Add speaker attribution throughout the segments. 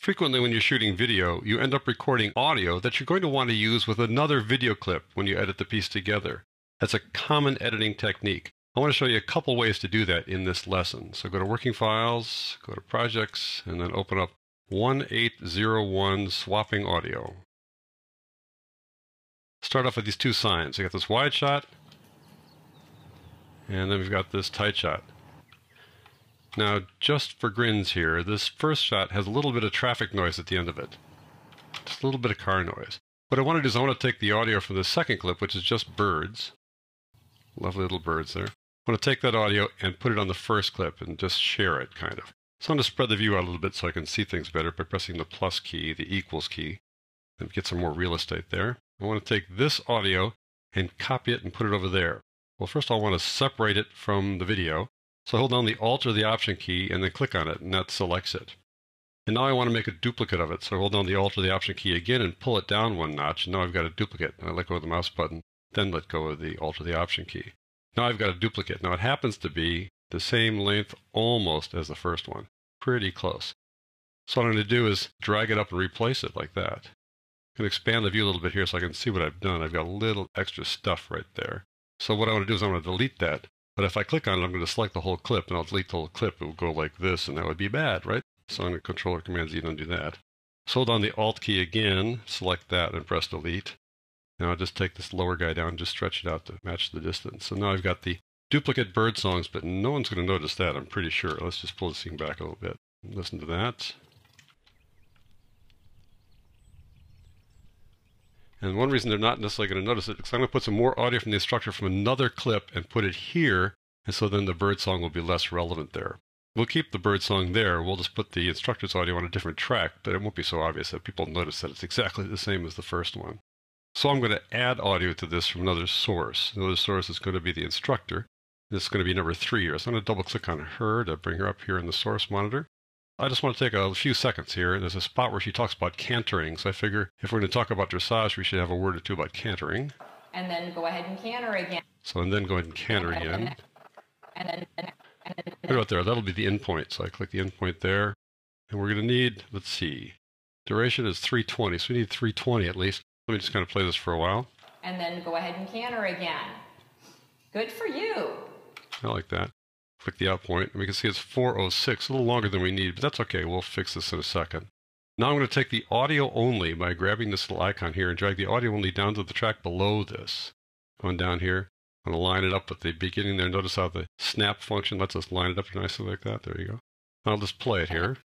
Speaker 1: Frequently when you're shooting video, you end up recording audio that you're going to want to use with another video clip when you edit the piece together. That's a common editing technique. I want to show you a couple ways to do that in this lesson. So go to Working Files, go to Projects, and then open up 1801 Swapping Audio. Start off with these two signs. You got this wide shot, and then we've got this tight shot. Now, just for grins here, this first shot has a little bit of traffic noise at the end of it. Just a little bit of car noise. What I want to do is I want to take the audio from the second clip, which is just birds. Lovely little birds there. I want to take that audio and put it on the first clip and just share it, kind of. So I'm going to spread the view out a little bit so I can see things better by pressing the plus key, the equals key, and get some more real estate there. I want to take this audio and copy it and put it over there. Well, first I want to separate it from the video. So I hold down the Alt or the Option key and then click on it, and that selects it. And now I want to make a duplicate of it. So I hold down the Alt or the Option key again and pull it down one notch. And now I've got a duplicate. And I let go of the mouse button, then let go of the Alt or the Option key. Now I've got a duplicate. Now it happens to be the same length almost as the first one. Pretty close. So what I'm going to do is drag it up and replace it like that. I'm going to expand the view a little bit here so I can see what I've done. I've got a little extra stuff right there. So what I want to do is I want to delete that. But if I click on it, I'm going to select the whole clip, and I'll delete the whole clip. It will go like this, and that would be bad, right? So I'm going to Control or Command Z to undo that. So hold on the Alt key again, select that, and press Delete. Now I'll just take this lower guy down and just stretch it out to match the distance. So now I've got the duplicate bird songs, but no one's going to notice that, I'm pretty sure. Let's just pull this thing back a little bit. Listen to that. And one reason they're not necessarily going to notice it is because I'm going to put some more audio from the instructor from another clip and put it here, and so then the bird song will be less relevant there. We'll keep the bird song there. We'll just put the instructor's audio on a different track, but it won't be so obvious that people notice that it's exactly the same as the first one. So I'm going to add audio to this from another source. Another source is going to be the instructor. This is going to be number 3 here. So I'm going to double click on her to bring her up here in the source monitor. I just want to take a few seconds here. There's a spot where she talks about cantering, so I figure if we're going to talk about dressage, we should have a word or two about cantering.
Speaker 2: And then go ahead and canter again.
Speaker 1: So and then go ahead and canter again. Put it out there. That'll be the endpoint. So I click the endpoint there. And we're going to need, let's see, duration is 320. So we need 320 at least. Let me just kind of play this for a while.
Speaker 2: And then go ahead and canter again. Good for you.
Speaker 1: I like that. Click the out point, and we can see it's 406, a little longer than we need, but that's okay. We'll fix this in a second. Now I'm going to take the audio only by grabbing this little icon here and drag the audio only down to the track below this. Going down here, I'm going to line it up with the beginning there. Notice how the snap function lets us line it up nicely like that. There you go. I'll just play it here.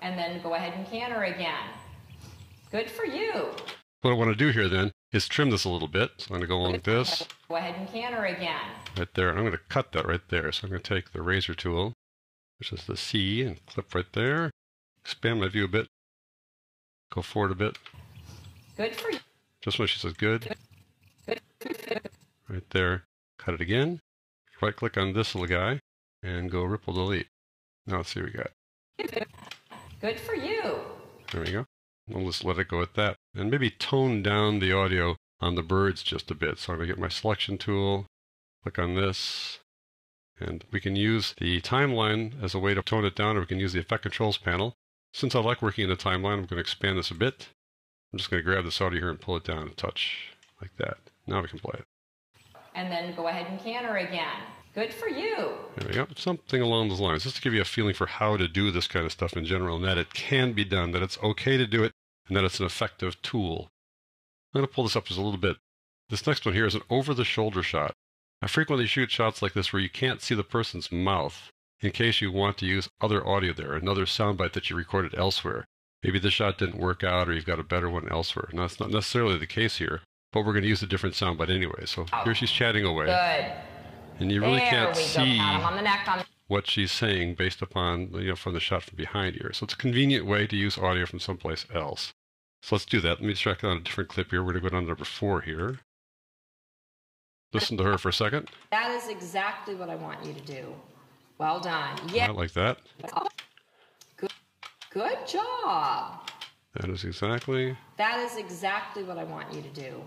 Speaker 2: And then go ahead and canter again. Good for you.
Speaker 1: What I want to do here then is trim this a little bit. So I'm going to go along with this.
Speaker 2: Go ahead and canter again.
Speaker 1: Right there. And I'm going to cut that right there. So I'm going to take the razor tool, which is the C, and clip right there. Expand my view a bit. Go forward a bit.
Speaker 2: Good for you.
Speaker 1: Just when she says good.
Speaker 2: Good.
Speaker 1: Right there. Cut it again. Right click on this little guy and go ripple delete. Now let's see what we got.
Speaker 2: Good for you.
Speaker 1: There we go. We'll just let it go at that. And maybe tone down the audio on the birds just a bit. So I'm going to get my selection tool, click on this, and we can use the timeline as a way to tone it down, or we can use the Effect Controls panel. Since I like working in the timeline, I'm going to expand this a bit. I'm just going to grab this audio here and pull it down a touch, like that. Now we can play it.
Speaker 2: And then go ahead and canter again. Good for you.
Speaker 1: There we go. Something along those lines, just to give you a feeling for how to do this kind of stuff in general, and that it can be done, that it's okay to do it, and that it's an effective tool. I'm going to pull this up just a little bit. This next one here is an over-the-shoulder shot. I frequently shoot shots like this where you can't see the person's mouth in case you want to use other audio there, another soundbite that you recorded elsewhere. Maybe the shot didn't work out or you've got a better one elsewhere. Now, that's not necessarily the case here, but we're going to use a different soundbite anyway. So here she's chatting away.
Speaker 2: Good.
Speaker 1: And you really can't see
Speaker 2: on the neck,
Speaker 1: what she's saying based upon, from the shot from behind here. So it's a convenient way to use audio from someplace else. So let's do that. Let me check on a different clip here. We're going to go down to number 4 here. Listen to her for a second.
Speaker 2: That is exactly what I want you to do. Well done. Yeah.
Speaker 1: I like that.
Speaker 2: Good job.
Speaker 1: That is exactly
Speaker 2: what I want you to do.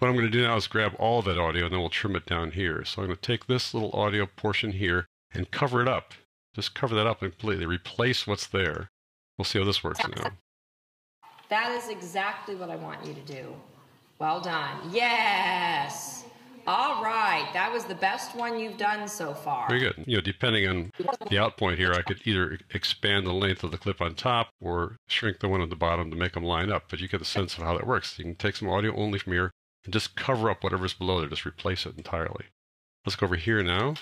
Speaker 1: What I'm going to do now is grab all of that audio, and then we'll trim it down here. So I'm going to take this little audio portion here and cover it up. Just cover that up completely. Replace what's there. We'll see how this works now.
Speaker 2: That is exactly what I want you to do. Well done. Yes. All right. That was the best one you've done so far.
Speaker 1: Very good. Depending on the out point here, I could either expand the length of the clip on top or shrink the one at the bottom to make them line up. But you get the sense of how that works. You can take some audio only from here and just cover up whatever's below there. Just replace it entirely. Let's go over here now.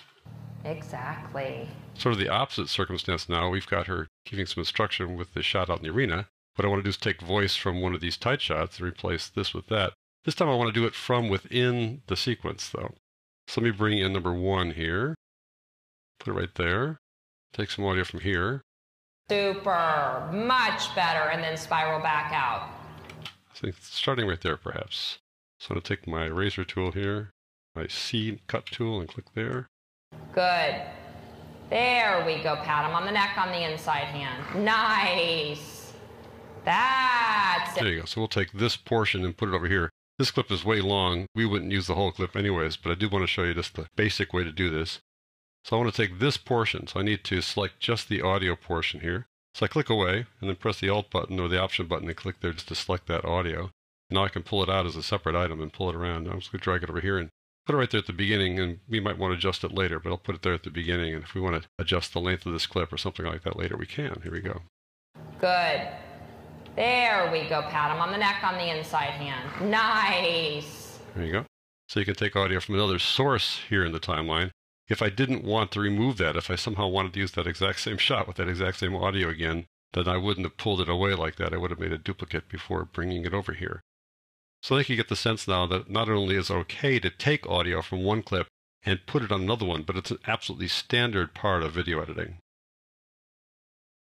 Speaker 2: Exactly.
Speaker 1: Sort of the opposite circumstance now. We've got her giving some instruction with the shot out in the arena. What I want to do is take voice from one of these tight shots and replace this with that. This time I want to do it from within the sequence, though. So let me bring in number 1 here. Put it right there. Take some audio from here.
Speaker 2: Super. Much better. And then spiral back out.
Speaker 1: I think starting right there, perhaps. So I'm going to take my razor tool here, my C cut tool, and click there.
Speaker 2: Good. There we go. Pat him on the neck on the inside hand. Nice. That's it.
Speaker 1: There you go. So we'll take this portion and put it over here. This clip is way long. We wouldn't use the whole clip anyways, but I do want to show you just the basic way to do this. So I want to take this portion. So I need to select just the audio portion here. So I click away and then press the Alt button or the Option button and click there just to select that audio. Now I can pull it out as a separate item and pull it around. I'm just going to drag it over here and put it right there at the beginning, and we might want to adjust it later, but I'll put it there at the beginning, and if we want to adjust the length of this clip or something like that later, we can. Here we go.
Speaker 2: Good. There we go. Pat him on the neck on the inside hand. Nice.
Speaker 1: There you go. So you can take audio from another source here in the timeline. If I didn't want to remove that, if I somehow wanted to use that exact same shot with that exact same audio again, then I wouldn't have pulled it away like that. I would have made a duplicate before bringing it over here. So I think you get the sense now that not only is it okay to take audio from one clip and put it on another one, but it's an absolutely standard part of video editing.